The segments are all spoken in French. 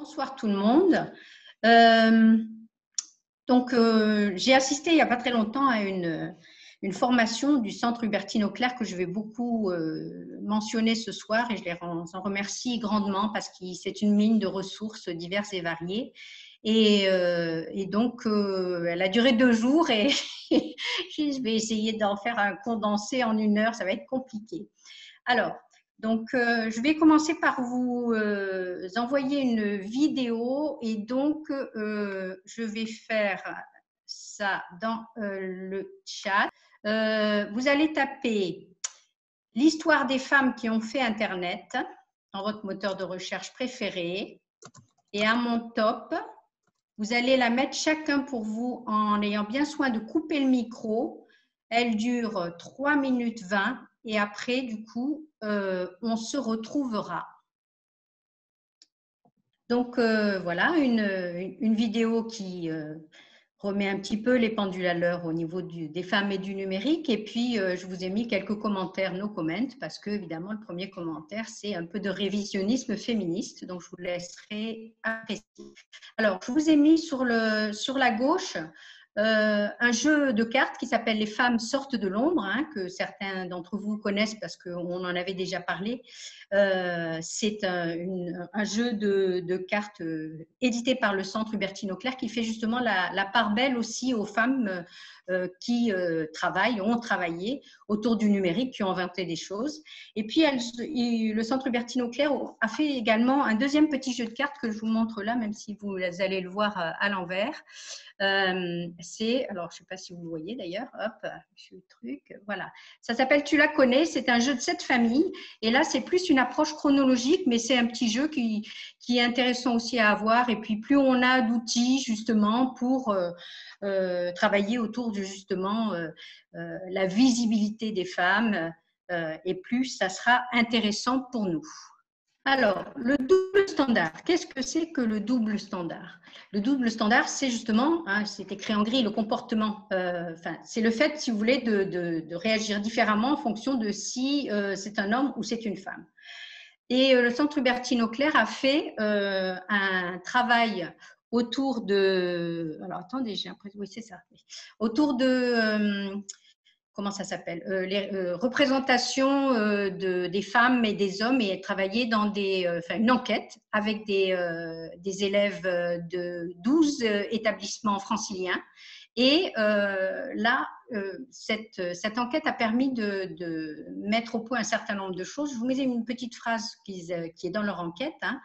Bonsoir tout le monde. J'ai assisté il n'y a pas très longtemps à une formation du Centre Hubertine Auclair que je vais beaucoup mentionner ce soir et je les en remercie grandement parce que c'est une mine de ressources diverses et variées. Elle a duré 2 jours et je vais essayer d'en faire un condensé en 1 heure, ça va être compliqué. Alors, je vais commencer par vous envoyer une vidéo et je vais faire ça dans le chat. Vous allez taper l'histoire des femmes qui ont fait Internet dans votre moteur de recherche préféré et à mon top, vous allez la mettre chacun pour vous en ayant bien soin de couper le micro. Elle dure 3 minutes 20 et après, du coup, on se retrouvera. Voilà, une vidéo qui remet un petit peu les pendules à l'heure au niveau des femmes et du numérique. Et puis, je vous ai mis quelques commentaires, no comment, parce que, évidemment, le premier commentaire, c'est un peu de révisionnisme féministe. Donc, je vous laisserai apprécier. Alors, je vous ai mis sur la gauche un jeu de cartes qui s'appelle Les femmes sortent de l'ombre, hein, que certains d'entre vous connaissent parce qu'on en avait déjà parlé. C'est un jeu de cartes édité par le Centre Hubertine Auclair qui fait justement la part belle aussi aux femmes qui ont travaillé autour du numérique, qui ont inventé des choses. Et puis, le Centre Hubertine Auclair a fait également un deuxième petit jeu de cartes que je vous montre là, même si vous allez le voir à l'envers. Alors je ne sais pas si vous le voyez d'ailleurs, hop, le truc, voilà. Ça s'appelle Tu la connais, c'est un jeu de 7 familles. Et là, c'est plus une approche chronologique, mais c'est un petit jeu qui est intéressant aussi à avoir. Et puis, plus on a d'outils justement pour travailler autour de justement la visibilité des femmes, et plus ça sera intéressant pour nous. Alors, le double standard, qu'est-ce que c'est que le double standard? Le double standard, c'est justement, hein, c'est écrit en gris, le comportement. C'est le fait, si vous voulez, de réagir différemment en fonction de si c'est un homme ou c'est une femme. Et le Centre Hubertine Auclair a fait un travail autour de… Alors, attendez, j'ai l'impression… Oui, c'est ça. Autour de… comment ça s'appelle, les représentations des femmes et des hommes et travailler dans une enquête avec des élèves de 12 établissements franciliens. Et là, cette enquête a permis de mettre au point un certain nombre de choses. Je vous mets une petite phrase qui est dans leur enquête. Hein.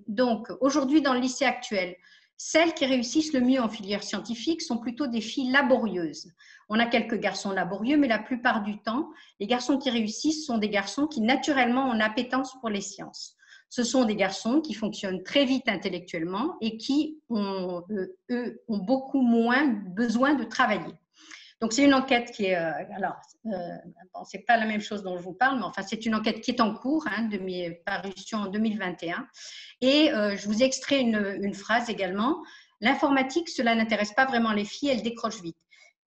Donc, aujourd'hui, dans le lycée actuel, celles qui réussissent le mieux en filière scientifique sont plutôt des filles laborieuses. On a quelques garçons laborieux, mais la plupart du temps, les garçons qui réussissent sont des garçons qui naturellement ont une appétence pour les sciences. Ce sont des garçons qui fonctionnent très vite intellectuellement et qui ont beaucoup moins besoin de travailler. Donc, c'est une enquête qui est… bon, ce n'est pas la même chose dont je vous parle, mais enfin, c'est une enquête qui est en cours, hein, de mes parutions en 2021. Et je vous ai extrait une phrase également. L'informatique, cela n'intéresse pas vraiment les filles, elles décrochent vite.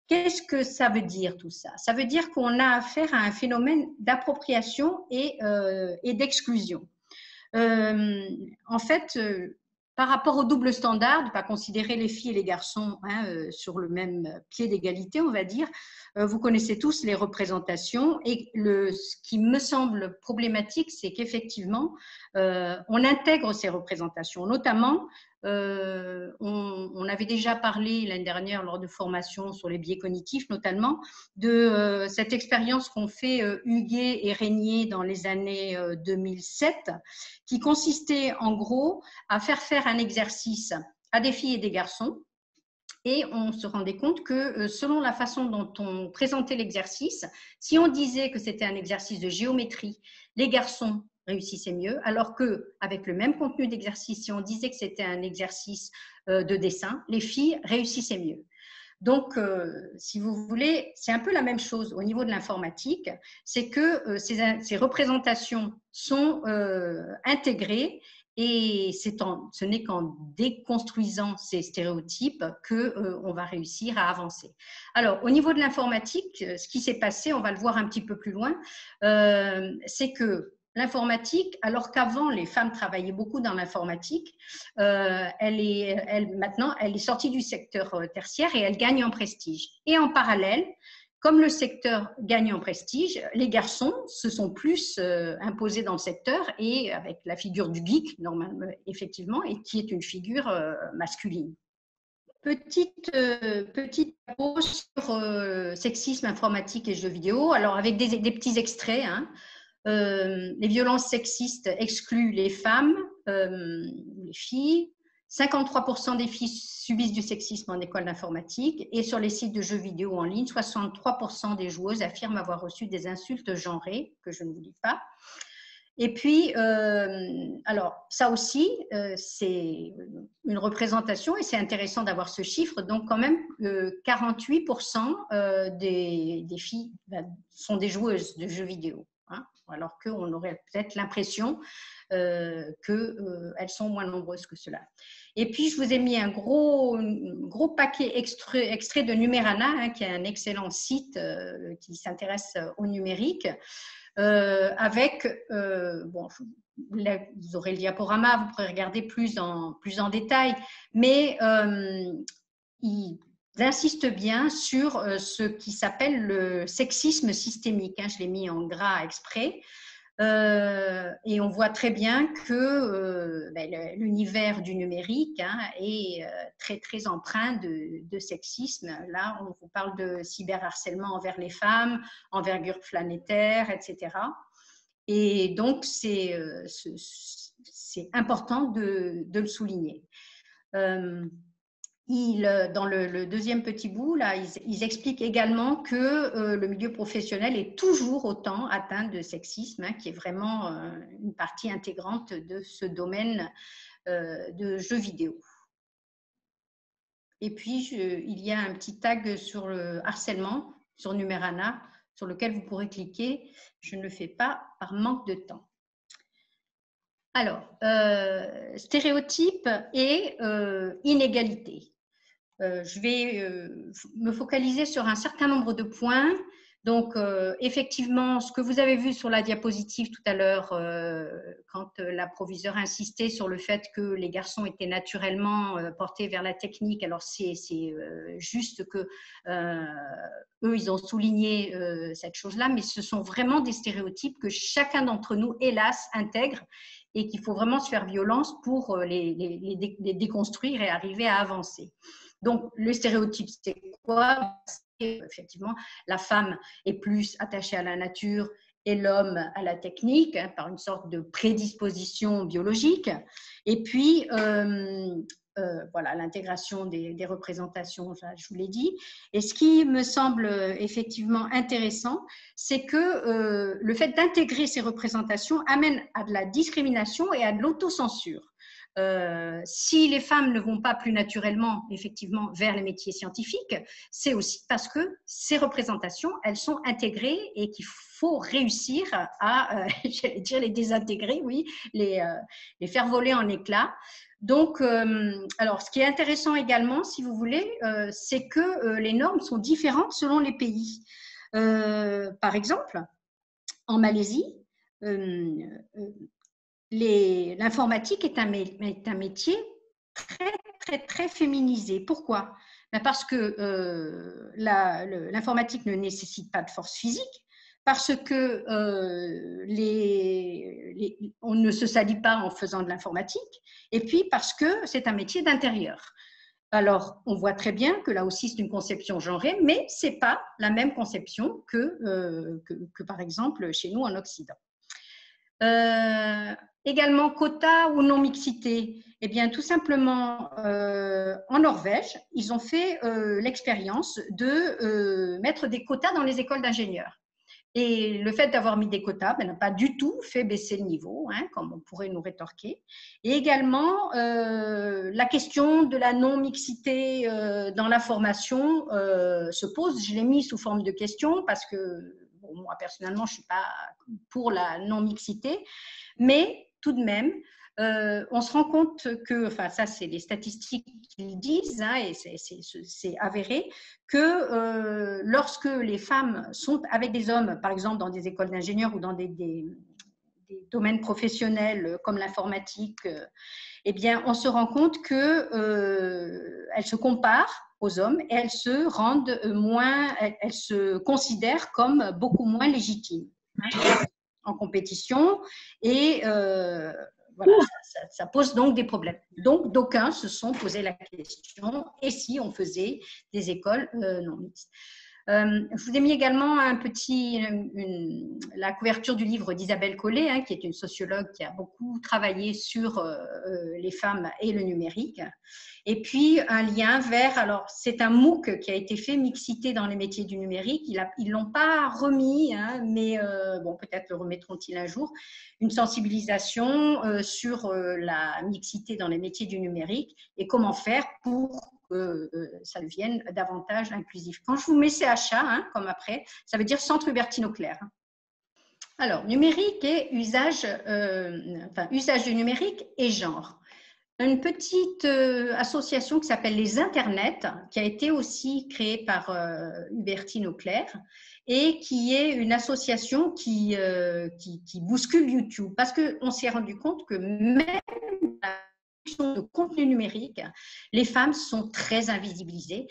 Qu'est-ce que ça veut dire tout ça? Ça veut dire qu'on a affaire à un phénomène d'appropriation et d'exclusion. En fait, par rapport au double standard, de ne pas considérer les filles et les garçons sur le même pied d'égalité, on va dire, vous connaissez tous les représentations et ce qui me semble problématique, c'est qu'effectivement, on intègre ces représentations, notamment on avait déjà parlé l'année dernière lors de formations sur les biais cognitifs, notamment de cette expérience qu'ont fait Huguet et Régnier dans les années 2007, qui consistait en gros à faire un exercice à des filles et des garçons. Et on se rendait compte que selon la façon dont on présentait l'exercice, si on disait que c'était un exercice de géométrie, les garçons réussissaient mieux, alors qu'avec le même contenu d'exercice, si on disait que c'était un exercice de dessin, les filles réussissaient mieux. Donc, si vous voulez, c'est un peu la même chose au niveau de l'informatique, c'est que ces représentations sont intégrées et ce n'est qu'en déconstruisant ces stéréotypes qu'on va réussir à avancer. Alors, au niveau de l'informatique, ce qui s'est passé, on va le voir un petit peu plus loin, c'est que l'informatique, alors qu'avant les femmes travaillaient beaucoup dans l'informatique, maintenant elle est sortie du secteur tertiaire et elle gagne en prestige. Et en parallèle, comme le secteur gagne en prestige, les garçons se sont plus imposés dans le secteur et avec la figure du geek, normalement, effectivement, et qui est une figure masculine. Petite pause sur sexisme, informatique et jeux vidéo. Alors, avec des petits extraits. Hein. Les violences sexistes excluent les femmes, les filles. 53% des filles subissent du sexisme en école d'informatique. Et sur les sites de jeux vidéo en ligne, 63% des joueuses affirment avoir reçu des insultes genrées, que je ne vous dis pas. Et puis, alors, ça aussi, c'est une représentation et c'est intéressant d'avoir ce chiffre. Donc, quand même, 48% des filles sont des joueuses de jeux vidéo, hein, alors qu'on aurait peut-être l'impression qu'elles sont moins nombreuses que cela. Et puis, je vous ai mis un gros paquet extrait de Numérana, hein, qui est un excellent site qui s'intéresse au numérique. Avec, bon, là, vous aurez le diaporama, vous pourrez regarder plus en détail, mais ils insistent bien sur ce qui s'appelle le sexisme systémique. Hein, je l'ai mis en gras exprès. Et on voit très bien que l'univers du numérique, hein, est très, très empreint de sexisme. Là, on vous parle de cyberharcèlement envers les femmes, envergure planétaire, etc. Et donc, c'est important de le souligner. Dans le deuxième petit bout, là, ils expliquent également que le milieu professionnel est toujours autant atteint de sexisme, hein, qui est vraiment une partie intégrante de ce domaine de jeux vidéo. Et puis, il y a un petit tag sur le harcèlement, sur Numérana, sur lequel vous pourrez cliquer. Je ne le fais pas par manque de temps. Alors, stéréotypes et inégalités. Je vais me focaliser sur un certain nombre de points. Donc, effectivement, ce que vous avez vu sur la diapositive tout à l'heure, quand la proviseure insistait sur le fait que les garçons étaient naturellement portés vers la technique, alors c'est juste que eux, ils ont souligné cette chose-là, mais ce sont vraiment des stéréotypes que chacun d'entre nous, hélas, intègre et qu'il faut vraiment se faire violence pour les déconstruire et arriver à avancer. Donc, le stéréotype, c'est quoi? Effectivement, la femme est plus attachée à la nature et l'homme à la technique, hein, par une sorte de prédisposition biologique. Et puis, voilà, l'intégration des représentations, je vous l'ai dit. Et ce qui me semble effectivement intéressant, c'est que le fait d'intégrer ces représentations amène à de la discrimination et à de l'autocensure. Si les femmes ne vont pas plus naturellement, effectivement, vers les métiers scientifiques, c'est aussi parce que ces représentations, elles sont intégrées et qu'il faut réussir à, j'allais dire, les désintégrer, oui, les faire voler en éclats. Donc, alors, ce qui est intéressant également, si vous voulez, c'est que les normes sont différentes selon les pays. Par exemple, en Malaisie, l'informatique est un métier très, très, très féminisé. Pourquoi? Parce que l'informatique ne nécessite pas de force physique, parce que on ne se salit pas en faisant de l'informatique, et puis parce que c'est un métier d'intérieur. Alors, on voit très bien que là aussi, c'est une conception genrée, mais ce n'est pas la même conception que par exemple, chez nous en Occident. Également, quota ou non-mixité. Eh bien, tout simplement, en Norvège, ils ont fait l'expérience de mettre des quotas dans les écoles d'ingénieurs. Et le fait d'avoir mis des quotas n'a pas du tout fait baisser le niveau, hein, comme on pourrait nous rétorquer. Et également, la question de la non-mixité dans la formation se pose. Je l'ai mis sous forme de question parce que bon, moi, personnellement, je ne suis pas pour la non-mixité, mais tout de même, on se rend compte que, enfin ça c'est les statistiques qui le disent, hein, et c'est avéré, que lorsque les femmes sont avec des hommes, par exemple dans des écoles d'ingénieurs ou dans des domaines professionnels comme l'informatique, eh bien, on se rend compte qu'elles se comparent aux hommes et elles se rendent moins, elles se considèrent comme beaucoup moins légitimes en compétition et voilà, ça pose donc des problèmes. Donc, d'aucuns se sont posé la question, et si on faisait des écoles non mixtes? Je vous ai mis également la couverture du livre d'Isabelle Collet, qui est une sociologue qui a beaucoup travaillé sur les femmes et le numérique. Et puis un lien vers, alors c'est un MOOC qui a été fait, Mixité dans les métiers du numérique. Ils ne l'ont pas remis, mais bon, peut-être le remettront-ils un jour, une sensibilisation sur la mixité dans les métiers du numérique et comment faire pour que ça devienne davantage inclusif. Quand je vous mets CHA, comme après, ça veut dire Centre Hubertine Auclair. Alors, numérique et usage du numérique et genre. Une petite association qui s'appelle les Internets, qui a été aussi créée par Hubertine Auclair et qui est une association qui bouscule YouTube, parce qu'on s'est rendu compte que même de contenu numérique, les femmes sont très invisibilisées.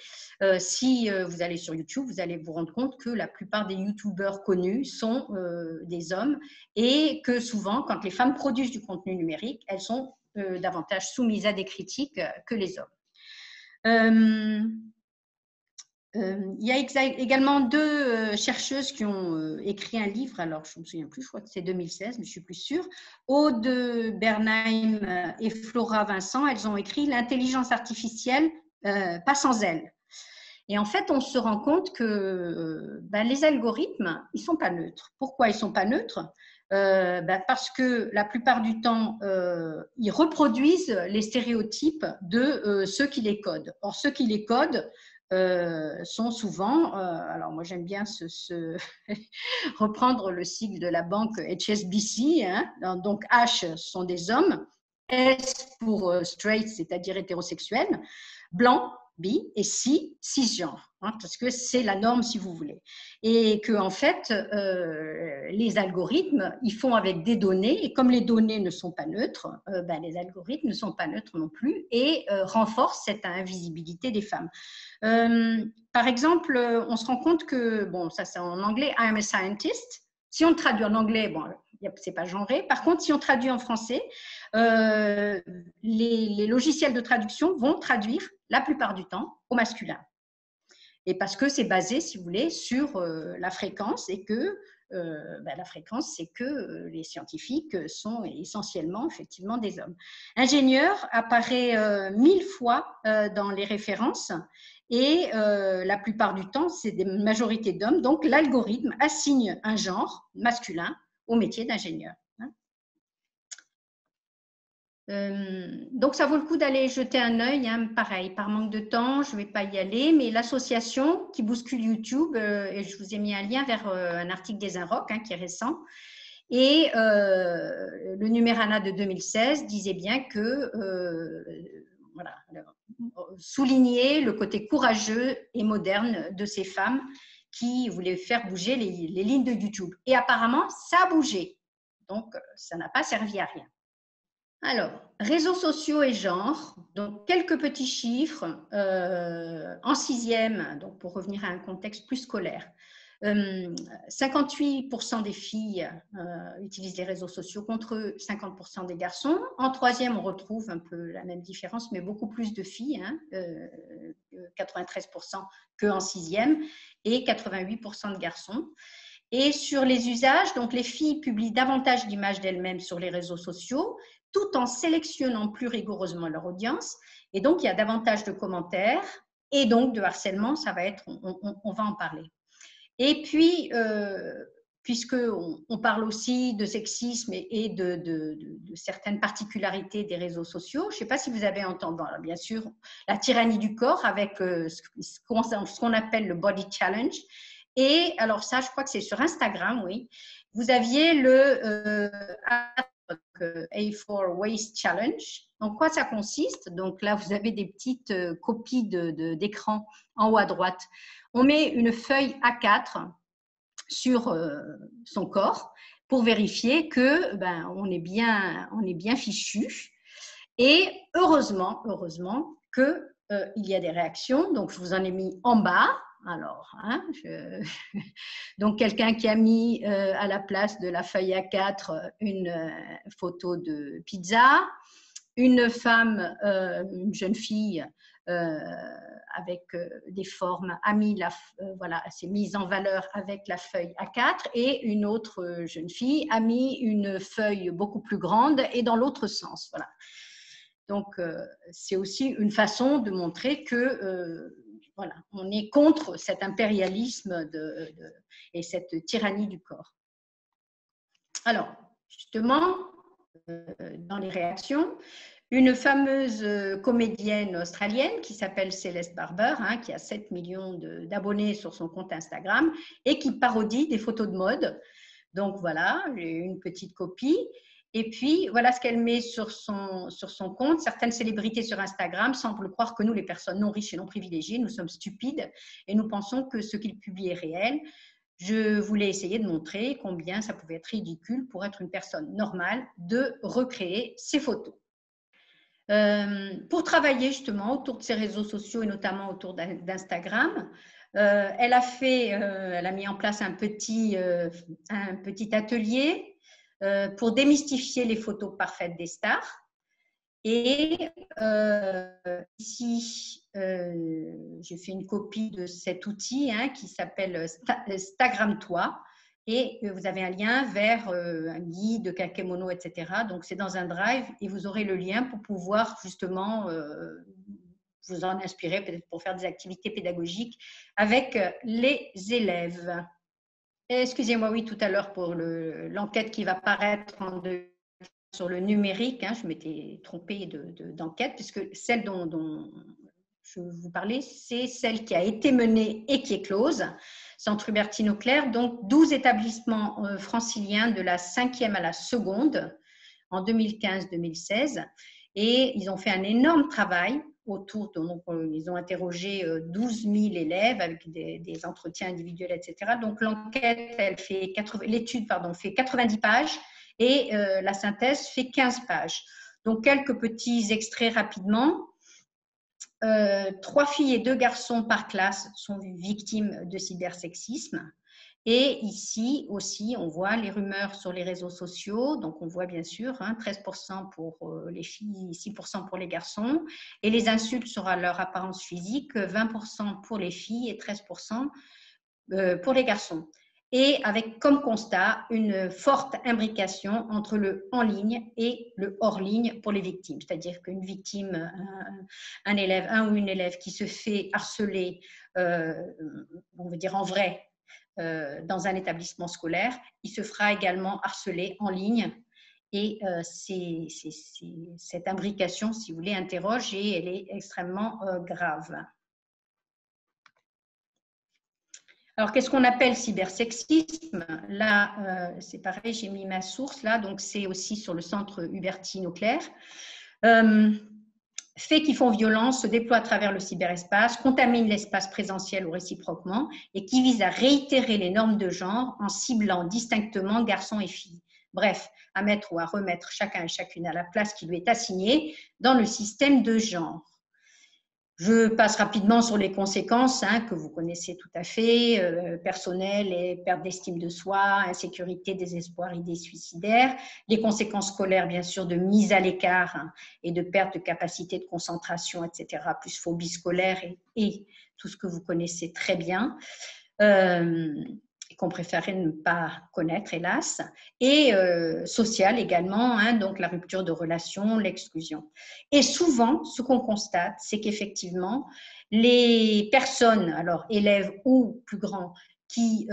Si vous allez sur YouTube, vous allez vous rendre compte que la plupart des YouTubeurs connus sont des hommes et que souvent, quand les femmes produisent du contenu numérique, elles sont davantage soumises à des critiques que les hommes. Il y a également deux chercheuses qui ont écrit un livre, alors je ne me souviens plus, je crois que c'est 2016, mais je suis plus sûre. Aude Bernheim et Flora Vincent, elles ont écrit L'intelligence artificielle, pas sans elle. Et en fait, on se rend compte que les algorithmes, ils ne sont pas neutres. Pourquoi ils ne sont pas neutres? Parce que la plupart du temps, ils reproduisent les stéréotypes de ceux qui les codent. Or, ceux qui les codent sont souvent, alors moi j'aime bien reprendre le sigle de la banque HSBC, donc H sont des hommes, S pour straight, c'est-à-dire hétérosexuel, blanc, bi, et cisgenre, parce que c'est la norme si vous voulez. Et que en fait, les algorithmes, ils font avec des données, et comme les données ne sont pas neutres, les algorithmes ne sont pas neutres non plus, et renforcent cette invisibilité des femmes. Par exemple, on se rend compte que, bon, ça c'est en anglais, I am a scientist. Si on le traduit en anglais, bon, c'est pas genré. Par contre, si on traduit en français, les logiciels de traduction vont traduire la plupart du temps au masculin. Et parce que c'est basé, si vous voulez, sur la fréquence et que la fréquence, c'est que les scientifiques sont essentiellement, effectivement, des hommes. Ingénieur apparaît 1000 fois dans les références et la plupart du temps, c'est des majorités d'hommes. Donc, l'algorithme assigne un genre masculin au métier d'ingénieur. Donc, ça vaut le coup d'aller jeter un œil. Pareil, par manque de temps, je ne vais pas y aller, mais l'association qui bouscule YouTube, et je vous ai mis un lien vers un article des Inrocks qui est récent, et le Numérana de 2016 disait bien que souligner le côté courageux et moderne de ces femmes qui voulaient faire bouger les lignes de YouTube. Et apparemment, ça a bougé. Donc, ça n'a pas servi à rien. Alors, réseaux sociaux et genre, donc quelques petits chiffres en sixième, donc pour revenir à un contexte plus scolaire. 58% des filles utilisent les réseaux sociaux contre 50% des garçons. En troisième, on retrouve un peu la même différence, mais beaucoup plus de filles, 93% qu'en sixième, et 88% de garçons. Et sur les usages, donc les filles publient davantage d'images d'elles-mêmes sur les réseaux sociaux, tout en sélectionnant plus rigoureusement leur audience. Et donc, il y a davantage de commentaires et donc de harcèlement, ça va être, on va en parler. Et puis, puisqu'on parle aussi de sexisme et de certaines particularités des réseaux sociaux, je ne sais pas si vous avez entendu, alors bien sûr, la tyrannie du corps avec ce qu'on appelle le Body Challenge. Et alors ça, je crois que c'est sur Instagram, oui. Vous aviez le A4 Waist Challenge. Donc, quoi ça consiste? Donc là, vous avez des petites copies d'écran en haut à droite. On met une feuille A4 sur son corps pour vérifier que on est bien fichu. Et heureusement que il y a des réactions. Donc, je vous en ai mis en bas. Alors, hein, donc quelqu'un qui a mis à la place de la feuille A4 une photo de pizza, une femme, une jeune fille avec des formes a mis voilà, s'est mise en valeur avec la feuille A4, et une autre jeune fille a mis une feuille beaucoup plus grande et dans l'autre sens. Voilà. Donc, c'est aussi une façon de montrer que voilà, on est contre cet impérialisme et cette tyrannie du corps. Alors, justement, dans les réactions, une fameuse comédienne australienne qui s'appelle Celeste Barber, hein, qui a 7 millions d'abonnés sur son compte Instagram et qui parodie des photos de mode. Donc voilà, j'ai une petite copie. Et puis, voilà ce qu'elle met sur son compte. Certaines célébrités sur Instagram semblent croire que nous, les personnes non riches et non privilégiées, nous sommes stupides et nous pensons que ce qu'ils publient est réel. Je voulais essayer de montrer combien ça pouvait être ridicule pour être une personne normale de recréer ces photos. Pour travailler justement autour de ces réseaux sociaux et notamment autour d'Instagram, elle a mis en place un petit atelier pour démystifier les photos parfaites des stars. Et ici, j'ai fait une copie de cet outil hein, qui s'appelle Instagram-toi. Et vous avez un lien vers un guide de Kakemono, etc. Donc, c'est dans un drive et vous aurez le lien pour pouvoir justement vous en inspirer, peut-être pour faire des activités pédagogiques avec les élèves. Excusez-moi, oui, tout à l'heure pour l'enquête qui va paraître sur le numérique, hein, je m'étais trompée d'enquête, puisque celle dont je vous parlais, c'est celle qui a été menée et qui est close, Centre Hubertine-Auclair, donc 12 établissements franciliens de la 5e à la seconde en 2015-2016, et ils ont fait un énorme travail autour, donc ils ont interrogé 12 000 élèves avec des entretiens individuels, etc. Donc l'enquête, l'étude fait 90 pages et la synthèse fait 15 pages. Donc quelques petits extraits rapidement. 3 filles et 2 garçons par classe sont victimes de cybersexisme. Et ici aussi, on voit les rumeurs sur les réseaux sociaux. Donc, on voit bien sûr 13% pour les filles, 6% pour les garçons. Et les insultes sur leur apparence physique, 20% pour les filles et 13% pour les garçons. Et avec comme constat une forte imbrication entre le en ligne et le hors ligne pour les victimes. C'est-à-dire qu'une victime, un ou une élève qui se fait harceler, on veut dire en vrai, dans un établissement scolaire, il se fera également harceler en ligne. Et cette imbrication, si vous voulez, interroge et elle est extrêmement grave. Alors, qu'est-ce qu'on appelle cybersexisme? Là, c'est pareil, j'ai mis ma source là, donc c'est aussi sur le centre Hubertine-Auclair. Faits qui font violence se déploient à travers le cyberespace, contaminent l'espace présentiel ou réciproquement et qui visent à réitérer les normes de genre en ciblant distinctement garçons et filles. Bref, à mettre ou à remettre chacun et chacune à la place qui lui est assignée dans le système de genre. Je passe rapidement sur les conséquences que vous connaissez tout à fait, personnelles et perte d'estime de soi, insécurité, désespoir, idées suicidaires, les conséquences scolaires bien sûr de mise à l'écart et de perte de capacité de concentration, etc., plus phobie scolaire et tout ce que vous connaissez très bien. Qu'on préférait ne pas connaître, hélas, et social également, donc la rupture de relations, l'exclusion. Et souvent, ce qu'on constate, c'est qu'effectivement, les personnes, alors élèves ou plus grands, qui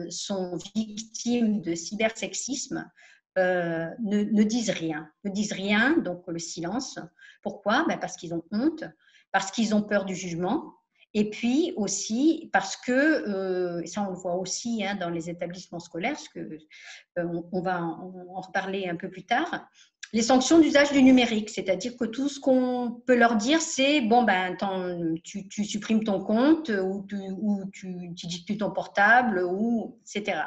sont victimes de cybersexisme, ne disent rien, donc le silence. Pourquoi? Parce qu'ils ont honte, parce qu'ils ont peur du jugement. Et puis aussi parce que, ça on le voit aussi dans les établissements scolaires, parce que on va en reparler un peu plus tard, les sanctions d'usage du numérique, c'est-à-dire que tout ce qu'on peut leur dire, c'est bon tu supprimes ton compte ou tu utilises plus ton portable, etc.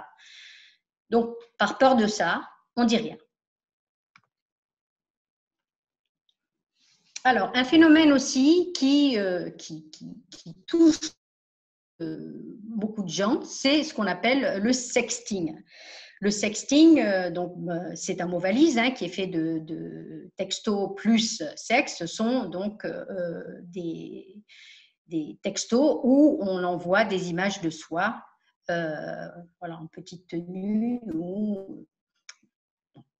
Donc, par peur de ça, on ne dit rien. Alors, un phénomène aussi qui touche beaucoup de gens, c'est ce qu'on appelle le sexting. Le sexting, c'est un mot valise qui est fait de texto plus sexe. Ce sont donc des textos où on envoie des images de soi, voilà, en petite tenue ou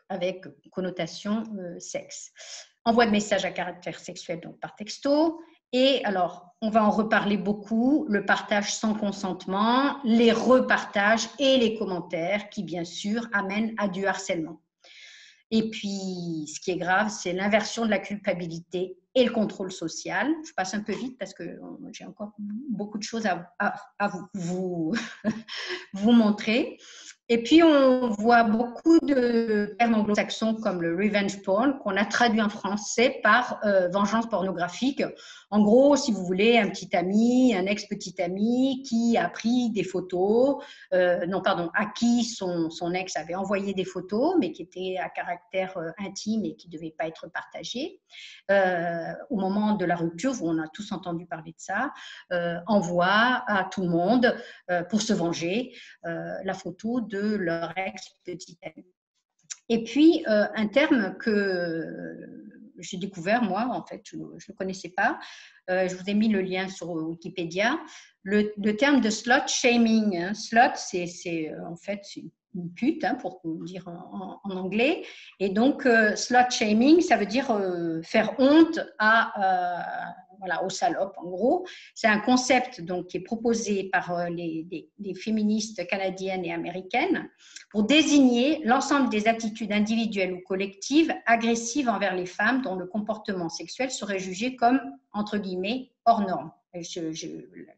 avec connotation sexe. Envoi de messages à caractère sexuel donc par texto. Et alors, on va en reparler beaucoup, le partage sans consentement, les repartages et les commentaires qui, bien sûr, amènent à du harcèlement. Et puis, ce qui est grave, c'est l'inversion de la culpabilité et le contrôle social. Je passe un peu vite parce que j'ai encore beaucoup de choses à vous montrer. Et puis, on voit beaucoup de termes anglo-saxons comme le revenge porn, qu'on a traduit en français par vengeance pornographique. En gros, si vous voulez, un petit ami, un ex-petit ami qui a pris des photos, à qui son ex avait envoyé des photos, mais qui étaient à caractère intime et qui ne devaient pas être partagées. Au moment de la rupture, où on a tous entendu parler de ça, envoie à tout le monde, pour se venger, la photo de leur ex-petit ami. Et puis, un terme que j'ai découvert, moi, en fait, je ne le connaissais pas. Je vous ai mis le lien sur Wikipédia. Le terme de slut shaming. Slut, c'est en fait une pute, pour dire en anglais. Et donc, slut shaming, ça veut dire faire honte aux salopes, en gros. C'est un concept donc, qui est proposé par les féministes canadiennes et américaines pour désigner l'ensemble des attitudes individuelles ou collectives agressives envers les femmes dont le comportement sexuel serait jugé comme, entre guillemets, hors norme.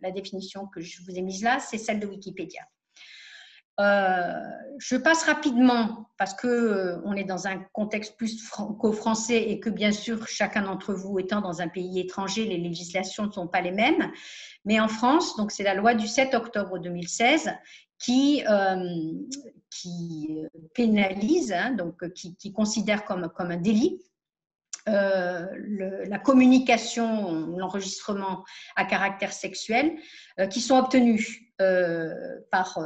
La définition que je vous ai mise là, c'est celle de Wikipédia. Je passe rapidement parce qu'on est dans un contexte plus franco-français et que bien sûr, chacun d'entre vous étant dans un pays étranger, les législations ne sont pas les mêmes. Mais en France, donc c'est la loi du 7 octobre 2016 qui pénalise, qui considère comme un délit la communication, l'enregistrement à caractère sexuel qui sont obtenus par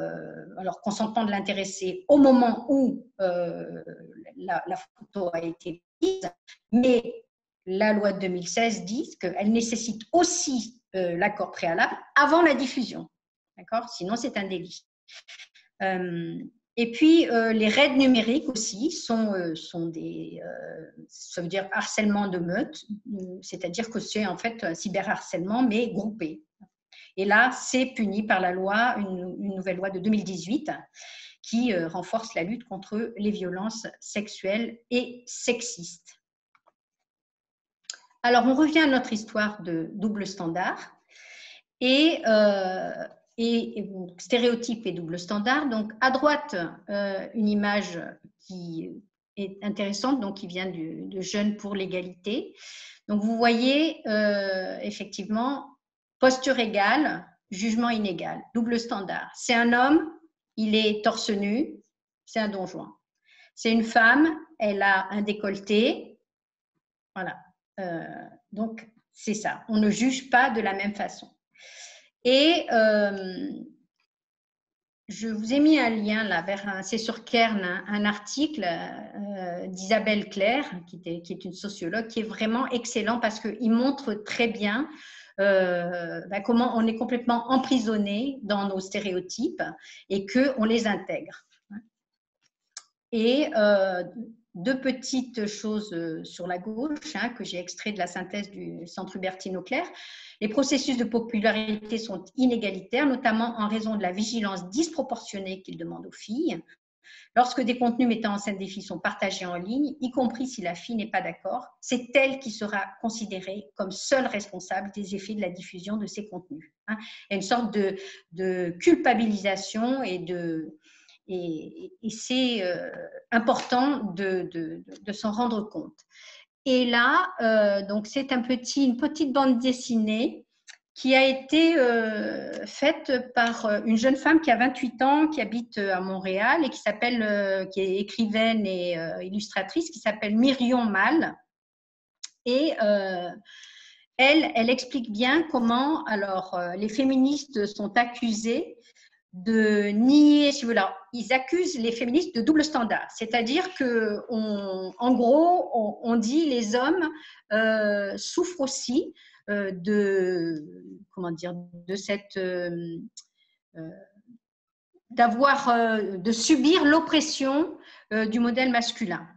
consentement de l'intéressé au moment où la photo a été prise, mais la loi de 2016 dit qu'elle nécessite aussi l'accord préalable avant la diffusion. D'accord ? Sinon, c'est un délit. Et puis, les raids numériques aussi sont des, ça veut dire harcèlement de meute, c'est-à-dire que c'est en fait un cyberharcèlement, mais groupé. Et là, c'est puni par la loi, une nouvelle loi de 2018 qui renforce la lutte contre les violences sexuelles et sexistes. Alors, on revient à notre histoire de double standard. Et stéréotype et double standard. Donc, à droite, une image qui est intéressante, donc qui vient de Jeunes pour l'égalité. Donc, vous voyez, effectivement, posture égale, jugement inégal, double standard. C'est un homme, il est torse nu, c'est un Don Juan. C'est une femme, elle a un décolleté. Voilà. Donc, c'est ça. On ne juge pas de la même façon. Et je vous ai mis un lien là c'est sur Kern, un article d'Isabelle Claire, qui est une sociologue, qui est vraiment excellent parce qu'il montre très bien comment on est complètement emprisonné dans nos stéréotypes et qu'on les intègre. Et deux petites choses sur la gauche que j'ai extrait de la synthèse du Centre Hubertine-Auclair. Les processus de popularité sont inégalitaires, notamment en raison de la vigilance disproportionnée qu'ils demandent aux filles. Lorsque des contenus mettant en scène des filles sont partagés en ligne, y compris si la fille n'est pas d'accord, c'est elle qui sera considérée comme seule responsable des effets de la diffusion de ces contenus. Il y a une sorte de culpabilisation et c'est important de s'en rendre compte. Et là, donc c'est une petite bande dessinée qui a été faite par une jeune femme qui a 28 ans, qui habite à Montréal et qui est écrivaine et illustratrice, qui s'appelle Myrion Mal. Et elle explique bien comment alors les féministes sont accusées de nier, si vous voulez, ils accusent les féministes de double standard, c'est-à-dire que, en gros, on dit les hommes souffrent aussi comment dire, de cette de subir l'oppression du modèle masculin.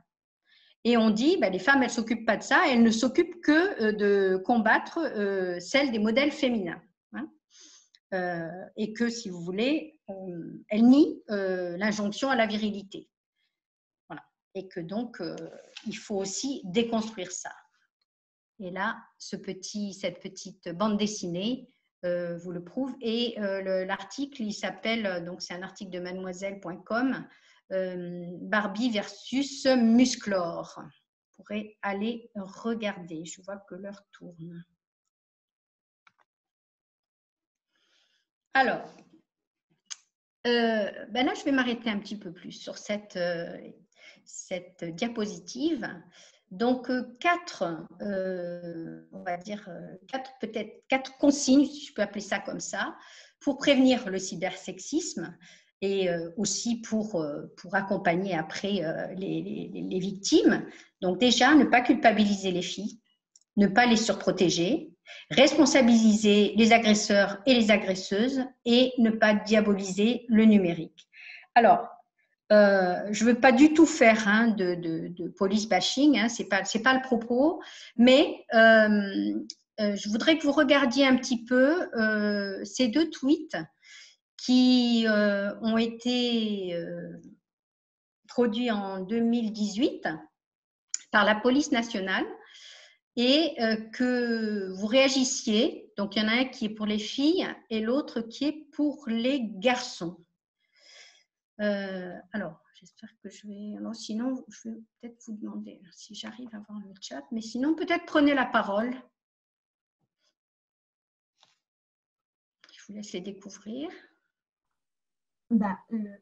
Et on dit, les femmes, elles ne s'occupent pas de ça, elles ne s'occupent que de combattre celle des modèles féminins. Hein. Et que, si vous voulez, elles nient l'injonction à la virilité. Voilà. Et que donc, il faut aussi déconstruire ça. Et là, cette petite bande dessinée vous le prouve. Et l'article, il s'appelle, donc c'est un article de mademoiselle.com, Barbie versus Musclor. Vous pourrez aller regarder. Je vois que l'heure tourne. Alors, là, je vais m'arrêter un petit peu plus sur cette diapositive. Donc, peut-être quatre consignes, si je peux appeler ça comme ça, pour prévenir le cybersexisme et aussi pour accompagner après les victimes. Donc, déjà, ne pas culpabiliser les filles, ne pas les surprotéger, responsabiliser les agresseurs et les agresseuses et ne pas diaboliser le numérique. Alors, je ne veux pas du tout faire de police bashing, c'est pas le propos, mais je voudrais que vous regardiez un petit peu ces deux tweets qui ont été produits en 2018 par la police nationale et que vous réagissiez. Donc, il y en a un qui est pour les filles et l'autre qui est pour les garçons. Alors, j'espère que je vais… Alors, sinon, je vais peut-être vous demander si j'arrive à voir le chat, mais sinon, peut-être prenez la parole. Je vous laisse les découvrir.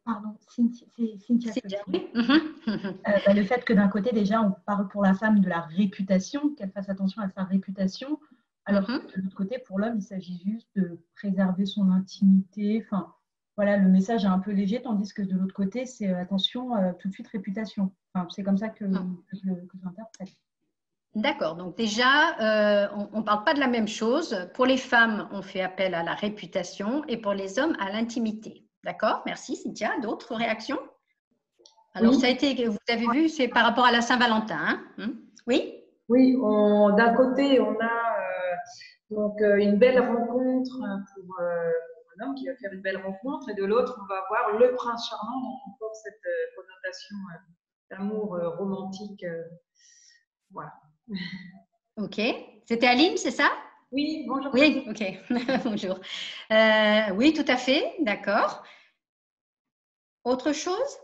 Pardon, c'est Cynthia. Oui. Le fait que d'un côté, déjà, on parle pour la femme de la réputation, qu'elle fasse attention à sa réputation, alors que de l'autre côté, pour l'homme, il s'agit juste de préserver son intimité. Enfin, voilà, le message est un peu léger, tandis que de l'autre côté, c'est attention, tout de suite réputation. Enfin, c'est comme ça que je l'interprète. D'accord, donc déjà, on ne parle pas de la même chose. Pour les femmes, on fait appel à la réputation et pour les hommes, à l'intimité. D'accord, merci Cynthia. D'autres réactions? Alors, oui. Ça a été, vous avez vu, c'est par rapport à la Saint-Valentin. Hein? Oui? Oui, d'un côté, on a donc une belle rencontre pour un homme qui va faire une belle rencontre, et de l'autre, on va avoir le prince charmant, donc encore cette connotation d'amour romantique. Voilà. Ok. C'était Aline, c'est ça? Oui, bonjour. Oui, ok. Bonjour. Oui, tout à fait, d'accord. Autre chose?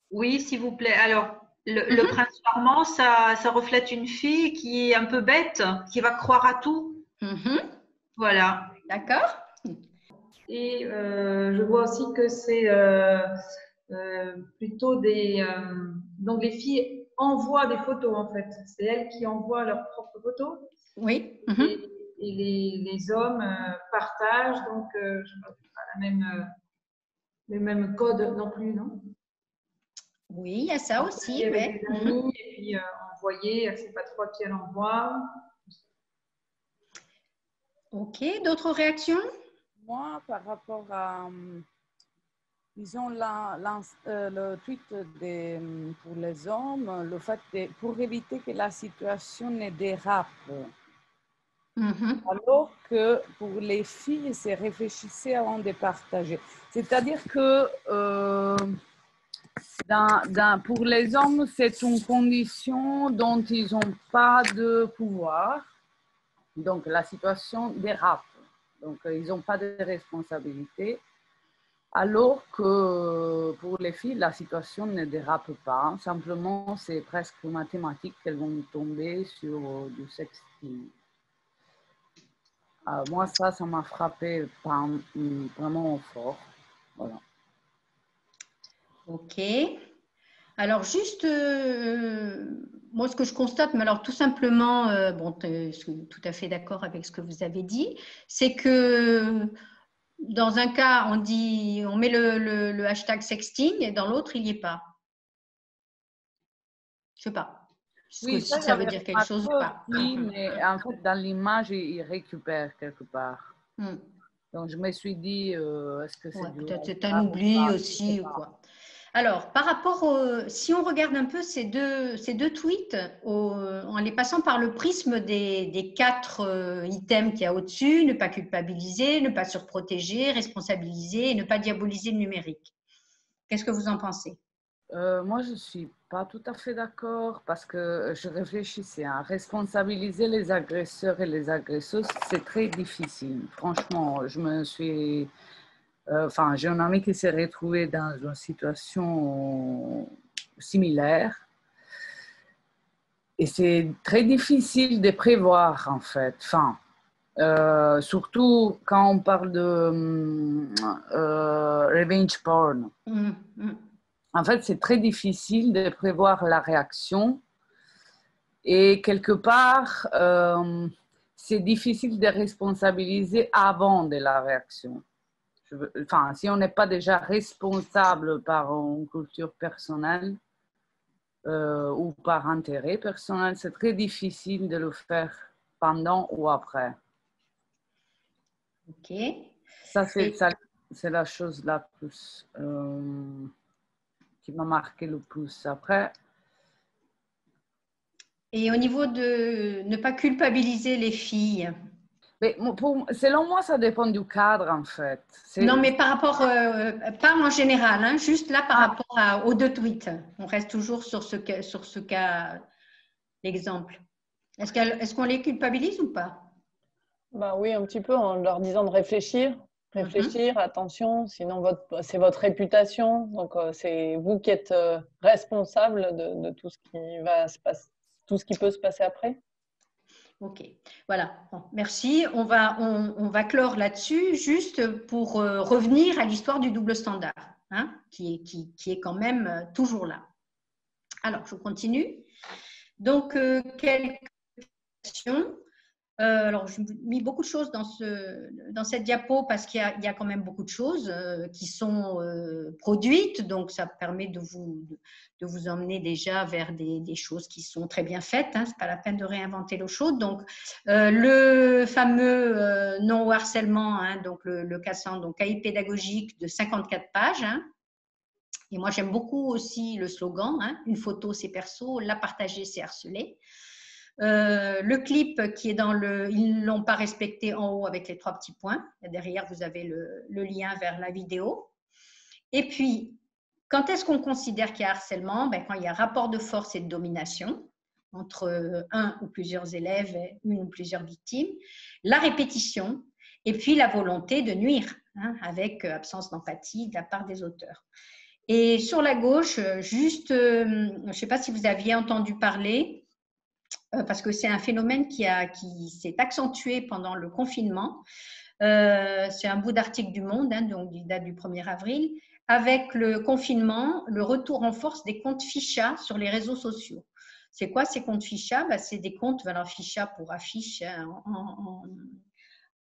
Oui, s'il vous plaît. Alors, le prince charmant, ça reflète une fille qui est un peu bête, qui va croire à tout. Voilà. D'accord. Et je vois aussi que c'est plutôt des… donc, les filles envoient des photos, en fait. C'est elles qui envoient leurs propres photos. Oui. Et les hommes partagent, donc je ne vois pas les mêmes codes non plus, non? Oui, il y a ça aussi. Avec des amis, et puis envoyer, elle ne sait pas trop à qui elle envoie. Ok, d'autres réactions? Moi, par rapport à, disons, le tweet pour les hommes, le fait pour éviter que la situation ne dérape. Alors que pour les filles, c'est réfléchissez avant de partager. C'est-à-dire que pour les hommes, c'est une condition dont ils n'ont pas de pouvoir. Donc, la situation dérape. Donc, ils n'ont pas de responsabilité. Alors que pour les filles, la situation ne dérape pas. Simplement, c'est presque mathématique qu'elles vont tomber sur du sexting. Moi, ça m'a frappé vraiment fort. Voilà. Ok. Alors, juste, moi, ce que je constate, mais alors tout simplement, bon, je suis tout à fait d'accord avec ce que vous avez dit, c'est que dans un cas, on met le hashtag sexting et dans l'autre, il n'y est pas. Je ne sais pas. Oui, Si ça veut dire quelque chose ou pas. Oui, mais en fait, dans l'image, il récupère quelque part. Donc, je me suis dit, est-ce que c'est peut-être c'est un oubli aussi ou quoi. Alors, par rapport si on regarde un peu ces deux tweets, en les passant par le prisme des 4 items qu'il y a au-dessus, ne pas culpabiliser, ne pas surprotéger, responsabiliser et ne pas diaboliser le numérique. Qu'est-ce que vous en pensez? Moi, je ne suis pas tout à fait d'accord parce que je réfléchissais à responsabiliser les agresseurs et les agresseuses, c'est très difficile. Franchement, je me suis... j'ai un ami qui s'est retrouvé dans une situation similaire et c'est très difficile de prévoir en fait. Surtout quand on parle de revenge porn. En fait, c'est très difficile de prévoir la réaction et quelque part, c'est difficile de responsabiliser avant de la réaction. Si on n'est pas déjà responsable par une culture personnelle ou par intérêt personnel, c'est très difficile de le faire pendant ou après. Ok. Ça, c'est la chose la plus qui m'a marqué le plus. Après. Et au niveau de ne pas culpabiliser les filles. Mais selon moi, ça dépend du cadre, en fait. Non, mais par rapport, pas en général, hein, juste là par rapport aux 2 tweets. On reste toujours sur ce cas, l'exemple. Est-ce qu'on les culpabilise ou pas? Bah oui, un petit peu en leur disant de réfléchir. Réfléchir, attention, sinon c'est votre réputation. Donc, c'est vous qui êtes responsable de tout ce qui va se passer, tout ce qui peut se passer après. Ok, voilà. Bon, merci. On va clore là-dessus, juste pour revenir à l'histoire du double standard, hein, qui est quand même toujours là. Alors, je continue. Donc, quelques questions. Alors, j'ai mis beaucoup de choses dans cette diapo parce qu'il y a quand même beaucoup de choses qui sont produites. Donc, ça permet de vous emmener déjà vers des choses qui sont très bien faites. Hein, ce n'est pas la peine de réinventer l'eau chaude. Donc, le fameux non au harcèlement, hein, donc le cassant, donc cahier pédagogique de 54 pages. Hein. Et moi, j'aime beaucoup aussi le slogan, hein, une photo, c'est perso, la partager, c'est harceler. Le clip qui est dans ils ne l'ont pas respecté en haut avec les 3 petits points. Et derrière, vous avez le lien vers la vidéo. Et puis, quand est-ce qu'on considère qu'il y a harcèlement? Quand il y a rapport de force et de domination entre un ou plusieurs élèves, une ou plusieurs victimes, la répétition, et puis la volonté de nuire, hein, avec absence d'empathie de la part des auteurs. Et sur la gauche, juste, je ne sais pas si vous aviez entendu parler, parce que c'est un phénomène qui s'est accentué pendant le confinement. C'est un bout d'article du Monde, hein, donc qui date du 1er avril. Avec le confinement, le retour en force des comptes ficha sur les réseaux sociaux. C'est quoi ces comptes ficha? C'est des comptes, alors ficha pour affiche hein,